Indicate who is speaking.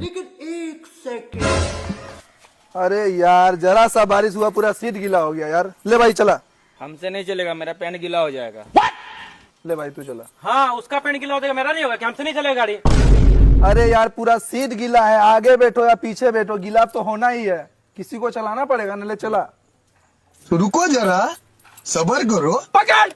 Speaker 1: लेकिन एक सेकंड।
Speaker 2: अरे यार जरा सा बारिश हुआ पूरा सीट गीला हो गया यार। ले भाई चला।
Speaker 3: हमसे नहीं चलेगा, मेरा पैंट गीला हो जाएगा।
Speaker 2: ले भाई तू चला।
Speaker 3: हाँ, उसका पैंट गीला हो जाएगा, मेरा नहीं होगा। क्या हमसे नहीं चलेगा गाड़ी?
Speaker 2: अरे यार पूरा सीट गीला है, आगे बैठो या पीछे बैठो गीला तो होना ही है, किसी को चलाना पड़ेगा ना। ले चला।
Speaker 4: रुको जरा, सबर करो।
Speaker 3: पकड़।